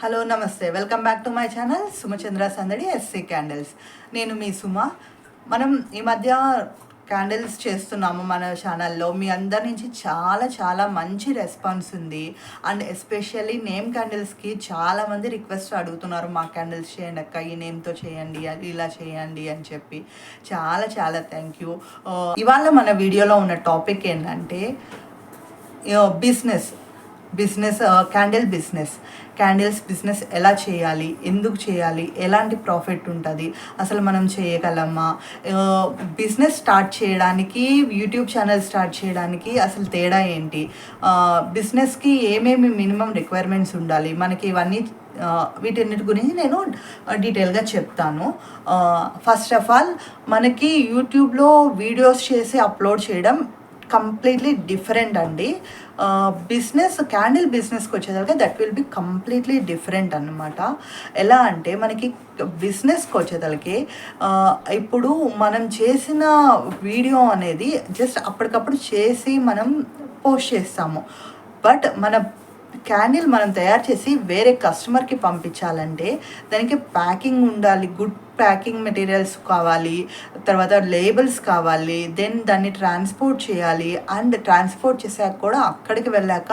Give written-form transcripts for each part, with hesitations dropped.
Hello నమస్తే, welcome back to my channel Sumachandra Sandadi ఎస్సీ candles. నేను మీ సుమ. మనం ఈ మధ్య క్యాండిల్స్ చేస్తున్నాము మన ఛానల్లో. మీ అందరి నుంచి చాలా చాలా మంచి రెస్పాన్స్ ఉంది. అండ్ ఎస్పెషల్లీ నేమ్ క్యాండిల్స్కి చాలామంది రిక్వెస్ట్ అడుగుతున్నారు, మా క్యాండిల్స్ చేయండి అక్క, ఈ నేమ్తో చేయండి, అది ఇలా చేయండి అని చెప్పి. చాలా చాలా థ్యాంక్ యూ. ఇవాళ మన వీడియోలో ఉన్న టాపిక్ ఏంటంటే బిజినెస్ క్యాండిల్స్ బిజినెస్ ఎలా చేయాలి, ఎందుకు చేయాలి, ఎలాంటి ప్రాఫిట్ ఉంటుంది, అసలు మనం చేయగలమా, బిజినెస్ స్టార్ట్ చేయడానికి, యూట్యూబ్ ఛానల్ స్టార్ట్ చేయడానికి అసలు తేడా ఏంటి, బిజినెస్కి ఏమేమి మినిమం రిక్వైర్మెంట్స్ ఉండాలి మనకి, ఇవన్నీ వీటన్నిటి గురించి నేను డీటెయిల్గా చెప్తాను. ఫస్ట్ ఆఫ్ ఆల్, మనకి యూట్యూబ్లో వీడియోస్ చేసి అప్లోడ్ చేయడం కంప్లీట్లీ డిఫరెంట్ అండి. క్యాండిల్ బిజినెస్కి వచ్చేసరికి that will be completely different అన్నమాట. ఎలా అంటే మనకి బిజినెస్కి వచ్చేసరికి ఇప్పుడు మనం చేసిన వీడియో అనేది జస్ట్ అప్పటికప్పుడు చేసి మనం పోస్ట్ చేస్తాము. బట్ మన క్యాండిల్ మనం తయారు చేసి వేరే కస్టమర్కి పంపించాలంటే దానికి ప్యాకింగ్ ఉండాలి, గుడ్ ప్యాకింగ్ మెటీరియల్స్ కావాలి, తర్వాత లేబుల్స్ కావాలి, దెన్ దాన్ని ట్రాన్స్పోర్ట్ చేయాలి. అండ్ ట్రాన్స్పోర్ట్ చేశాక కూడా అక్కడికి వెళ్ళాక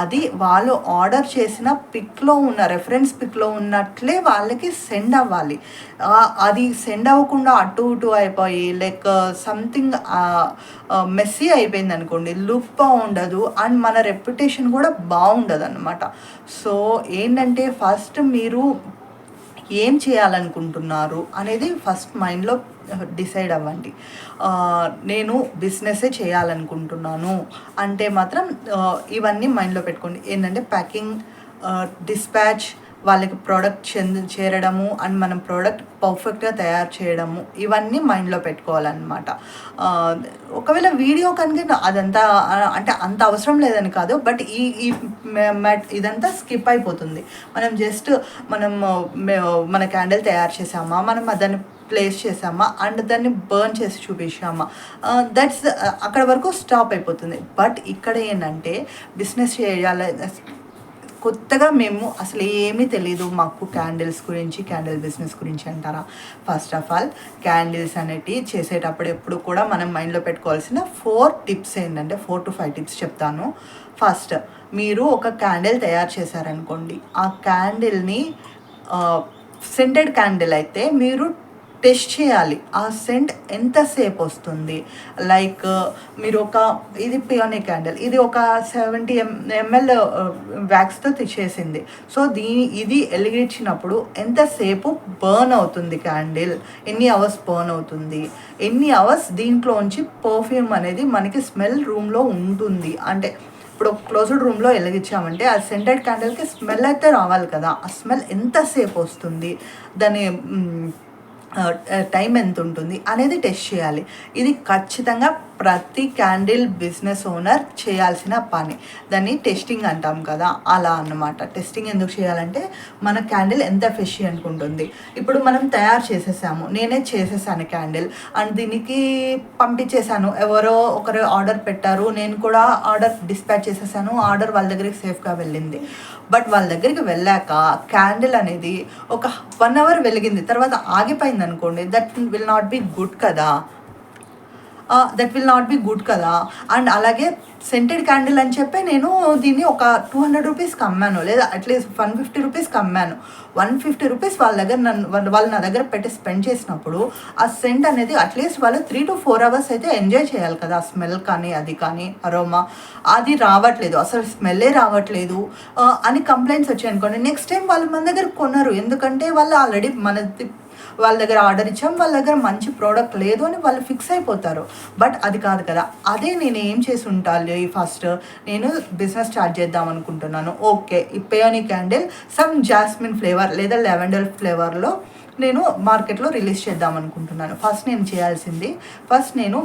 అది వాళ్ళు ఆర్డర్ చేసిన రెఫరెన్స్ పిక్లో ఉన్నట్లే వాళ్ళకి సెండ్ అవ్వాలి. అది సెండ్ అవ్వకుండా అటు ఇటు అయిపోయి లైక్ సంథింగ్ మెస్సీ అయిపోయింది అనుకోండి, లుక్ బాగుండదు అండ్ మన రెప్యుటేషన్ కూడా బాగుండదు అన్నమాట. సో ఏంటంటే ఫస్ట్ మీరు ఏం చేయాలనుకుంటున్నారు అనేది ఫస్ట్ మైండ్లో డిసైడ్ అవ్వండి. నేను బిజినెస్సే చేయాలనుకుంటున్నాను అంటే మాత్రం ఇవన్నీ మైండ్లో పెట్టుకోండి. ఏంటంటే ప్యాకింగ్, డిస్పాచ్, వాళ్ళకి ప్రోడక్ట్ చేరడము అండ్ మనం ప్రోడక్ట్ పర్ఫెక్ట్గా తయారు చేయడము, ఇవన్నీ మైండ్లో పెట్టుకోవాలన్నమాట. ఒకవేళ వీడియో కనుక అదంతా అంటే అంత అవసరం లేదని కాదు, బట్ ఇదంతా స్కిప్ అయిపోతుంది. మనం జస్ట్ మన క్యాండిల్ తయారు చేసామా, మనం దాన్ని ప్లేస్ చేసామా అండ్ దాన్ని బర్న్ చేసి చూపించామా, దట్స్ అక్కడ వరకు స్టాప్ అయిపోతుంది. బట్ ఇక్కడ ఏంటంటే బిజినెస్ చేయాలి, కొత్తగా మేము అసలు ఏమీ తెలియదు మాకు క్యాండిల్స్ గురించి, క్యాండిల్ బిజినెస్ గురించి అంటారా. ఫస్ట్ ఆఫ్ ఆల్ క్యాండిల్స్ అనేటివి చేసేటప్పుడు ఎప్పుడు కూడా మనం మైండ్లో పెట్టుకోవాల్సిన 4 టిప్స్ ఏంటంటే 4 to 5 టిప్స్ చెప్తాను. ఫస్ట్, మీరు ఒక క్యాండిల్ తయారు చేశారనుకోండి, ఆ క్యాండిల్ని సెంటెడ్ క్యాండిల్ అయితే మీరు టెస్ట్ చేయాలి ఆ సెంట్ ఎంతసేపు వస్తుంది. లైక్ మీరు ఇది పియోనీ క్యాండిల్, ఇది ఒక 70 ml వ్యాక్స్తో చేసింది. సో ఇది వెలిగించినప్పుడు ఎంతసేపు బర్న్ అవుతుంది క్యాండిల్, ఎన్ని అవర్స్ బర్న్ అవుతుంది, ఎన్ని అవర్స్ దీంట్లోంచి పర్ఫ్యూమ్ అనేది మనకి స్మెల్ రూమ్లో ఉంటుంది. అంటే ఇప్పుడు క్లోజ్డ్ రూమ్లో వెలిగించామంటే ఆ సెంటెడ్ క్యాండిల్కి స్మెల్ అయితే రావాలి కదా, ఆ స్మెల్ ఎంతసేపు వస్తుంది, దాని టైం ఎంత ఉంటుంది అనేది టెస్ట్ చేయాలి. ఇది ఖచ్చితంగా ప్రతి క్యాండిల్ బిజినెస్ ఓనర్ చేయాల్సిన పని. దాన్ని టెస్టింగ్ అంటాం కదా, అలా అన్నమాట. టెస్టింగ్ ఎందుకు చేయాలంటే మన క్యాండిల్ ఎంత ఎఫిషియెంట్గా ఉంటుంది. ఇప్పుడు మనం తయారు చేసేసాము, నేనే చేసేసాను క్యాండిల్ అండ్ దీనికి పంపించేశాను, ఎవరో ఒకరు ఆర్డర్ పెట్టారు, నేను కూడా ఆర్డర్ డిస్పాచ్ చేసేసాను, ఆర్డర్ వాళ్ళ దగ్గరికి సేఫ్గా వెళ్ళింది. బట్ వాళ్ళ దగ్గరికి వెళ్ళాక క్యాండిల్ అనేది ఒక 1 hour వెలిగింది, తర్వాత ఆగిపోయింది అనుకోండి, that will not be good కదా. అండ్ అలాగే సెంటెడ్ క్యాండిల్ అని చెప్పి నేను దీన్ని ఒక 200 రూపీస్కి అమ్మాను, లేదా అట్లీస్ట్ 150 రూపీస్కి అమ్మాను. 150 రూపీస్ వాళ్ళు నా దగ్గర పెట్టి స్పెండ్ చేసినప్పుడు ఆ సెంట్ అనేది అట్లీస్ట్ వాళ్ళు 3 to 4 hours అయితే ఎంజాయ్ చేయాలి కదా. ఆ స్మెల్ కానీ అది కానీ అరోమా అది రావట్లేదు, అసలు స్మెల్లే రావట్లేదు అని కంప్లైంట్స్ వచ్చాయి అనుకోండి, నెక్స్ట్ టైం వాళ్ళు మన దగ్గర కొనరు. ఎందుకంటే వాళ్ళు ఆల్రెడీ వాళ్ళ దగ్గర ఆర్డర్ ఇచ్చాం, వాళ్ళ దగ్గర మంచి ప్రోడక్ట్ లేదు అని వాళ్ళు ఫిక్స్ అయిపోతారు. బట్ అది కాదు కదా. అదే నేను ఏం చేసి ఉంటాను, ఫస్ట్ నేను బిజినెస్ స్టార్ట్ చేద్దాం అనుకుంటున్నాను. ఓకే, ఈ peony candle some jasmine flavour లేదా లెవెండర్ ఫ్లేవర్లో నేను మార్కెట్లో రిలీజ్ చేద్దాం అనుకుంటున్నాను. ఫస్ట్ నేను చేయాల్సింది, నేను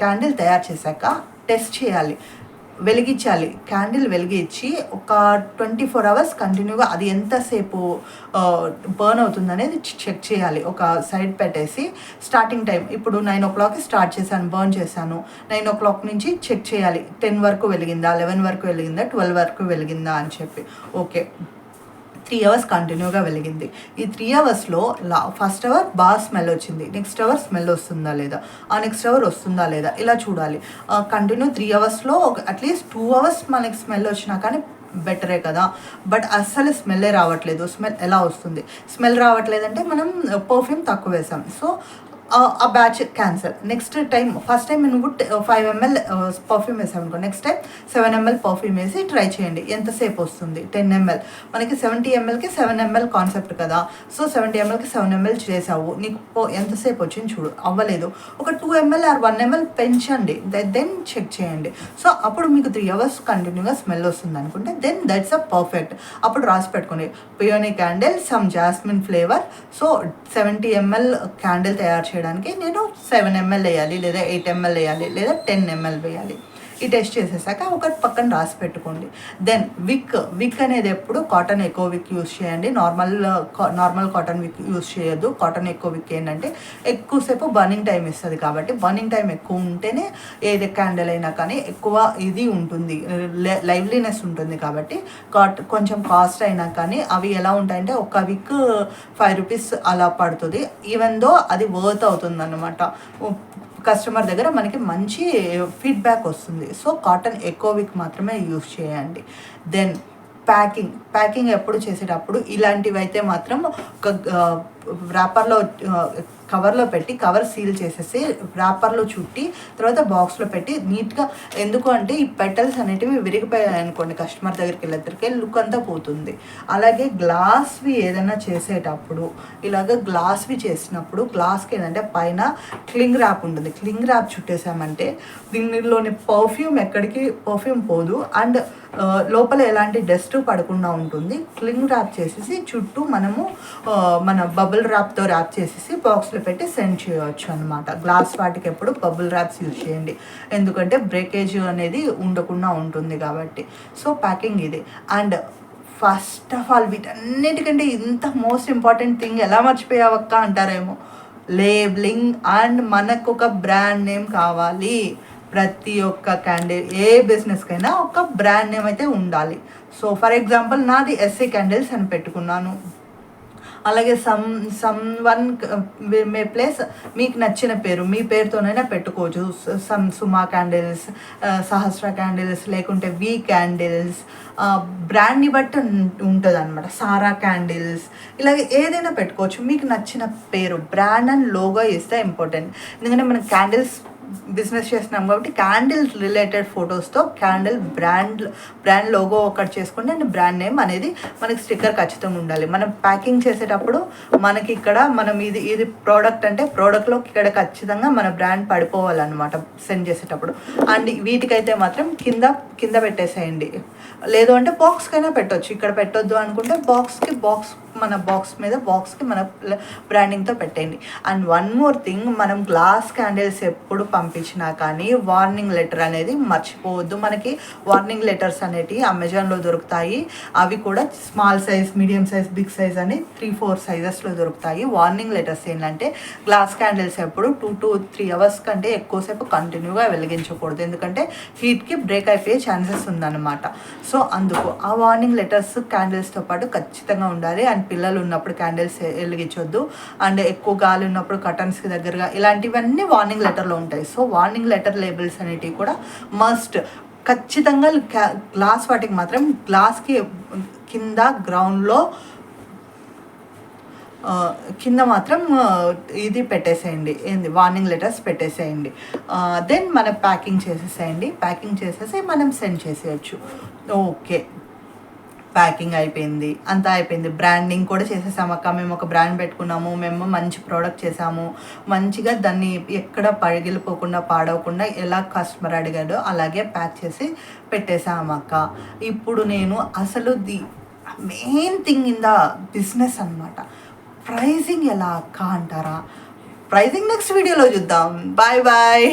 క్యాండిల్ తయారు చేశాక టెస్ట్ చేయాలి, వెలిగించాలి. క్యాండిల్ వెలిగించి ఒక 24 hours కంటిన్యూగా అది ఎంతసేపు బర్న్ అవుతుంది అనేది చెక్ చేయాలి. ఒక సైడ్ పెట్టేసి స్టార్టింగ్ టైం ఇప్పుడు 9 o'clockకి స్టార్ట్ చేశాను, బర్న్ చేశాను. 9 o'clock నుంచి చెక్ చేయాలి, 10 వరకు వెలిగిందా, 11 వరకు వెలిగిందా, 12 వరకు వెలిగిందా అని చెప్పి. ఓకే, 3 అవర్స్ కంటిన్యూగా వెలిగింది. ఈ 3 అవర్స్లో ఫస్ట్ అవర్ బాగా స్మెల్ వచ్చింది, నెక్స్ట్ అవర్ స్మెల్ వస్తుందా లేదా, ఆ నెక్స్ట్ అవర్ వస్తుందా లేదా ఇలా చూడాలి. కంటిన్యూ 3 అవర్స్లో అట్లీస్ట్ 2 అవర్స్ మనకి స్మెల్ వచ్చినా కానీ బెటరే కదా. బట్ అస్సలు స్మెల్లే రావట్లేదు. స్మెల్ ఎలా వస్తుంది? స్మెల్ రావట్లేదంటే మనం పర్ఫ్యూమ్ తక్కువ వేసాం. సో ఆ batch cancel. Next time first time నువ్వు 5 ml పర్ఫ్యూమ్ వేసావు అనుకో, నెక్స్ట్ టైం 7 ml పర్ఫ్యూమ్ వేసి ట్రై చేయండి. ఎంతసేపు వస్తుంది? 10 ml. మనకి 70 mlకి 7 ml కాన్సెప్ట్ కదా. సో 70 mlకి 7 ml చేసావు, నీకు ఎంతసేపు వచ్చింది చూడు. అవ్వలేదు, ఒక 2 ml ఆర్ 1 ml పెంచండి, దెన్ చెక్ చేయండి. సో అప్పుడు మీకు 3 అవర్స్ కంటిన్యూగా స్మెల్ వస్తుంది అనుకుంటే దెన్ దట్స్ అ పర్ఫెక్ట్. అప్పుడు రాసి పెట్టుకోండి, peony candle some jasmine flavour. So 70 ml candle తయారు చేయడానికి నేను 7 ml వేయాలి, లేదా 8 ml వేయాలి, లేదా 10 ml వేయాలి. ఈ టెస్ట్ చేసేసాక ఒక పక్కన రాసి పెట్టుకోండి. దెన్ విక్ అనేది ఎప్పుడు కాటన్ ఎకో విక్ యూస్ చేయండి. నార్మల్ కాటన్ విక్ యూస్ చేయొద్దు. కాటన్ ఎకో విక్ ఏంటంటే ఎక్కువసేపు బర్నింగ్ టైం ఇస్తుంది, కాబట్టి బర్నింగ్ టైం ఎక్కువ ఉంటేనే ఏది క్యాండిల్ అయినా కానీ ఎక్కువ ఇది ఉంటుంది, లైవ్లీనెస్ ఉంటుంది. కాబట్టి కొంచెం కాస్ట్ అయినా కానీ అవి ఎలా ఉంటాయంటే ఒక విక్ 5 రూపీస్ అలా పడుతుంది. ఈవెన్ దో అది వర్త్ అవుతుంది అన్నమాట. కస్టమర్ దగ్గర మనకి మంచి ఫీడ్బ్యాక్ వస్తుంది. సో కాటన్ ఎకోవిక్ మాత్రమే యూస్ చేయండి. దెన్ ప్యాకింగ్ ఎప్పుడు చేసేటప్పుడు ఇలాంటివి అయితే మాత్రం ఒక ర్యాపర్లో కవర్లో పెట్టి కవర్ సీల్ చేసేసి ర్యాపర్లో చుట్టి తర్వాత బాక్స్లో పెట్టి నీట్గా. ఎందుకు అంటే ఈ పెటల్స్ అనేటివి విరిగిపోయాయి అనుకోండి, కస్టమర్ దగ్గరికి వెళ్ళేసరికి లుక్ అంతా పోతుంది. అలాగే గ్లాస్వి ఏదైనా చేసేటప్పుడు ఇలాగ గ్లాస్వి చేసినప్పుడు గ్లాస్కి ఏంటంటే పైన క్లింగ్ ర్యాప్ ఉంటుంది. క్లింగ్ ర్యాప్ చుట్టేసామంటే దీనిలోని పర్ఫ్యూమ్ పోదు అండ్ లోపల ఎలాంటి డస్ట్ పడకుండా ఉంటుంది. క్లింగ్ ర్యాప్ చేసేసి చుట్టూ మనము మన బబుల్ ర్యాప్తో ర్యాప్ చేసేసి బాక్స్లో పెట్టి సెండ్ చేయవచ్చు అనమాట. గ్లాస్ వాటికి ఎప్పుడు బబుల్ ర్యాప్స్ యూజ్ చేయండి, ఎందుకంటే బ్రేకేజ్ అనేది ఉండకుండా ఉంటుంది కాబట్టి. సో ప్యాకింగ్ ఇది. అండ్ ఫస్ట్ ఆఫ్ ఆల్ వీటన్నిటికంటే ఇంత మోస్ట్ ఇంపార్టెంట్ థింగ్ ఎలా మర్చిపోయావక్క అంటారేమో, లేబులింగ్. అండ్ మనకు ఒక బ్రాండ్ నేమ్ కావాలి. ప్రతి ఒక్క క్యాండిల్ ఏ బిజినెస్కైనా ఒక బ్రాండ్ నేమ్ అయితే ఉండాలి. సో ఫర్ ఎగ్జాంపుల్ నాది ఎస్సీ క్యాండిల్స్ అని పెట్టుకున్నాను. అలాగే వన్ మే ప్లేస్ మీకు నచ్చిన పేరు, మీ పేరుతోనైనా పెట్టుకోవచ్చు. సుమా క్యాండిల్స్, సహస్ర క్యాండిల్స్, లేకుంటే వి క్యాండిల్స్, బ్రాండ్ని బట్టి ఉంటుంది అనమాట. సారా క్యాండిల్స్, ఇలాగే ఏదైనా పెట్టుకోవచ్చు. మీకు నచ్చిన పేరు, బ్రాండ్ అండ్ లోగో ఇస్తే ఇంపార్టెంట్. ఎందుకంటే మనం క్యాండిల్స్ బిజినెస్ చేస్తున్నాం కాబట్టి క్యాండిల్ రిలేటెడ్ ఫొటోస్తో క్యాండిల్ బ్రాండ్ లోగో ఒకటి చేసుకుంటే అండ్ బ్రాండ్ నేమ్ అనేది మనకి స్టిక్కర్ ఖచ్చితంగా ఉండాలి. మనం ప్యాకింగ్ చేసేటప్పుడు మనకి ఇక్కడ మనం ఇది ప్రోడక్ట్ అంటే ప్రోడక్ట్లో ఇక్కడ ఖచ్చితంగా మన బ్రాండ్ పడిపోవాలన్నమాట సెండ్ చేసేటప్పుడు. అండ్ వీటికైతే మాత్రం కింద పెట్టేసేయండి. లేదు అంటే బాక్స్కైనా పెట్టవచ్చు. ఇక్కడ పెట్టొద్దు అనుకుంటే మన బాక్స్కి మన బ్రాండింగ్తో పెట్టండి. అండ్ వన్ మోర్ థింగ్, మనం గ్లాస్ క్యాండిల్స్ ఎప్పుడు పంపించినా కానీ వార్నింగ్ లెటర్ అనేది మర్చిపోవద్దు. మనకి వార్నింగ్ లెటర్స్ అనేటివి అమెజాన్లో దొరుకుతాయి. అవి కూడా small size, medium size, big size అని 3-4 సైజెస్లో దొరుకుతాయి. వార్నింగ్ లెటర్స్ ఏంటంటే గ్లాస్ క్యాండిల్స్ ఎప్పుడు 2 to 3 అవర్స్ కంటే ఎక్కువసేపు కంటిన్యూగా వెలిగించకూడదు, ఎందుకంటే హీట్కి బ్రేక్ అయిపోయే ఛాన్సెస్ ఉందన్నమాట. సో అందుకు ఆ వార్నింగ్ లెటర్స్ క్యాండిల్స్తో పాటు ఖచ్చితంగా ఉండాలి. అండ్ పిల్లలు ఉన్నప్పుడు క్యాండిల్స్ వెలిగించొద్దు. అండ్ ఎక్కువ గాలి ఉన్నప్పుడు కర్టన్స్కి దగ్గరగా, ఇలాంటివన్నీ వార్నింగ్ లెటర్లో ఉంటాయి. సో వార్నింగ్ లెటర్ లేబుల్స్ అనేటివి కూడా మస్ట్. ఖచ్చితంగా గ్లాస్ వాటికి మాత్రం గ్లాస్కి కింద గ్రౌండ్లో కింద మాత్రం ఇది పెట్టేసేయండి, ఏంది వార్నింగ్ లెటర్స్ పెట్టేసేయండి. దెన్ మనం ప్యాకింగ్ చేసేసి మనం సెండ్ చేసేయచ్చు. ఓకే, ప్యాకింగ్ అయిపోయింది, అంతా అయిపోయింది. బ్రాండింగ్ కూడా చేసేసాము అక్క, మేము ఒక బ్రాండ్ పెట్టుకున్నాము, మేము మంచి ప్రోడక్ట్ చేసాము, మంచిగా దాన్ని ఎక్కడ పగిలిపోకుండా పాడవకుండా ఎలా కస్టమర్ అడిగాడో అలాగే ప్యాక్ చేసి పెట్టేసాము అక్క. ఇప్పుడు నేను అసలు main thing in the business అనమాట, ప్రైజింగ్ ఎలా అక్క అంటారా? ప్రైజింగ్ నెక్స్ట్ వీడియోలో చూద్దాం. బాయ్.